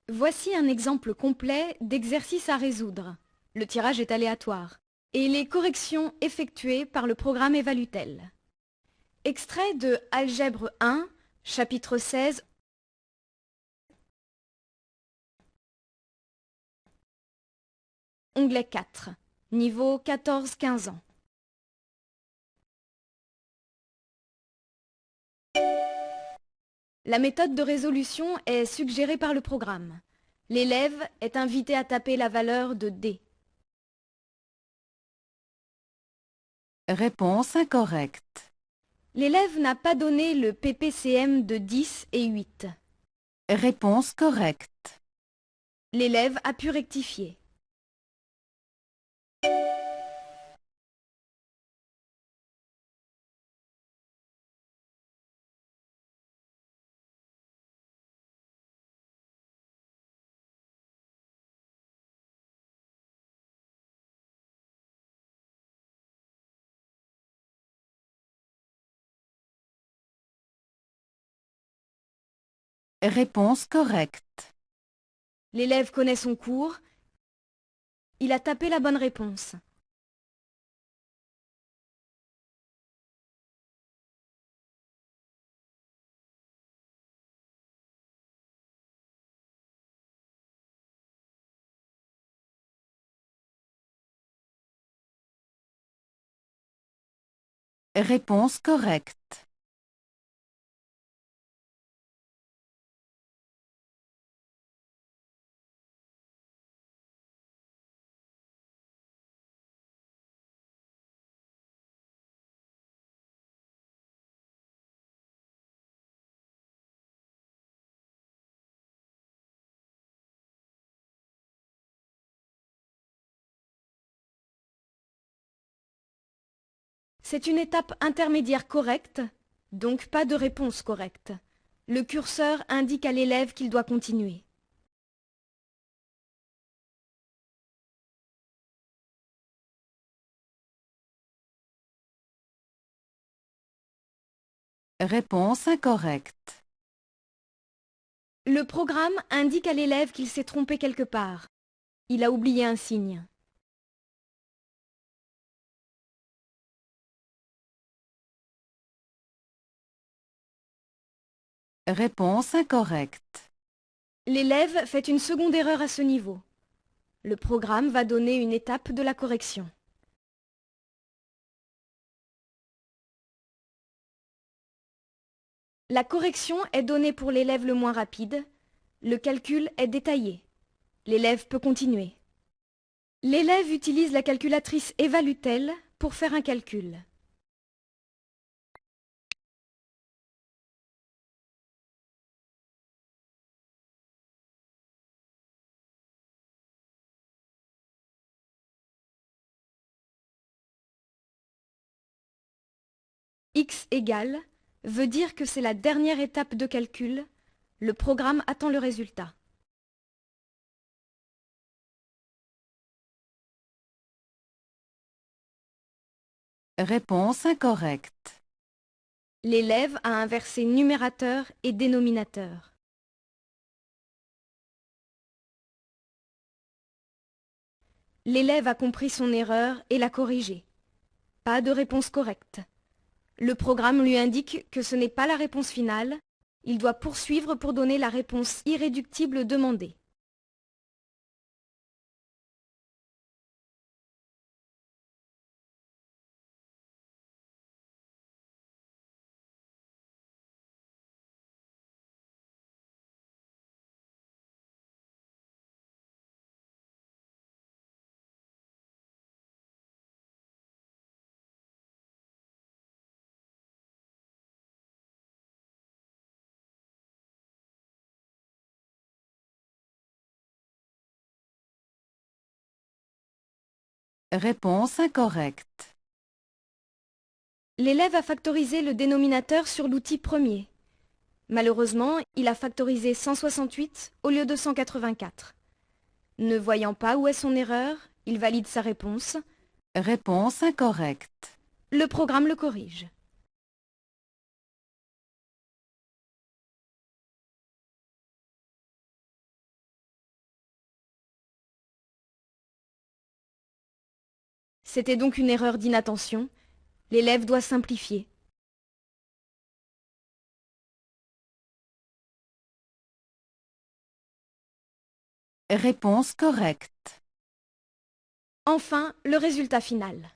Voici un exemple complet d'exercice à résoudre. Le tirage est aléatoire et les corrections effectuées par le programme Evalutel. Extrait de Algèbre 1, chapitre 16, onglet 4, niveau 14-15 ans. La méthode de résolution est suggérée par le programme. L'élève est invité à taper la valeur de D. Réponse incorrecte. L'élève n'a pas donné le PPCM de 10 et 8. Réponse correcte. L'élève a pu rectifier. Réponse correcte. L'élève connaît son cours. Il a tapé la bonne réponse. Réponse correcte. C'est une étape intermédiaire correcte, donc pas de réponse correcte. Le curseur indique à l'élève qu'il doit continuer. Réponse incorrecte. Le programme indique à l'élève qu'il s'est trompé quelque part. Il a oublié un signe. Réponse incorrecte. L'élève fait une seconde erreur à ce niveau. Le programme va donner une étape de la correction. La correction est donnée pour l'élève le moins rapide. Le calcul est détaillé. L'élève peut continuer. L'élève utilise la calculatrice Evalutel pour faire un calcul. X égale veut dire que c'est la dernière étape de calcul. Le programme attend le résultat. Réponse incorrecte. L'élève a inversé numérateur et dénominateur. L'élève a compris son erreur et l'a corrigée. Pas de réponse correcte. Le programme lui indique que ce n'est pas la réponse finale. Il doit poursuivre pour donner la réponse irréductible demandée. Réponse incorrecte. L'élève a factorisé le dénominateur sur l'outil premier. Malheureusement, il a factorisé 168 au lieu de 184. Ne voyant pas où est son erreur, il valide sa réponse. Réponse incorrecte. Le programme le corrige. C'était donc une erreur d'inattention. L'élève doit simplifier. Réponse correcte. Enfin, le résultat final.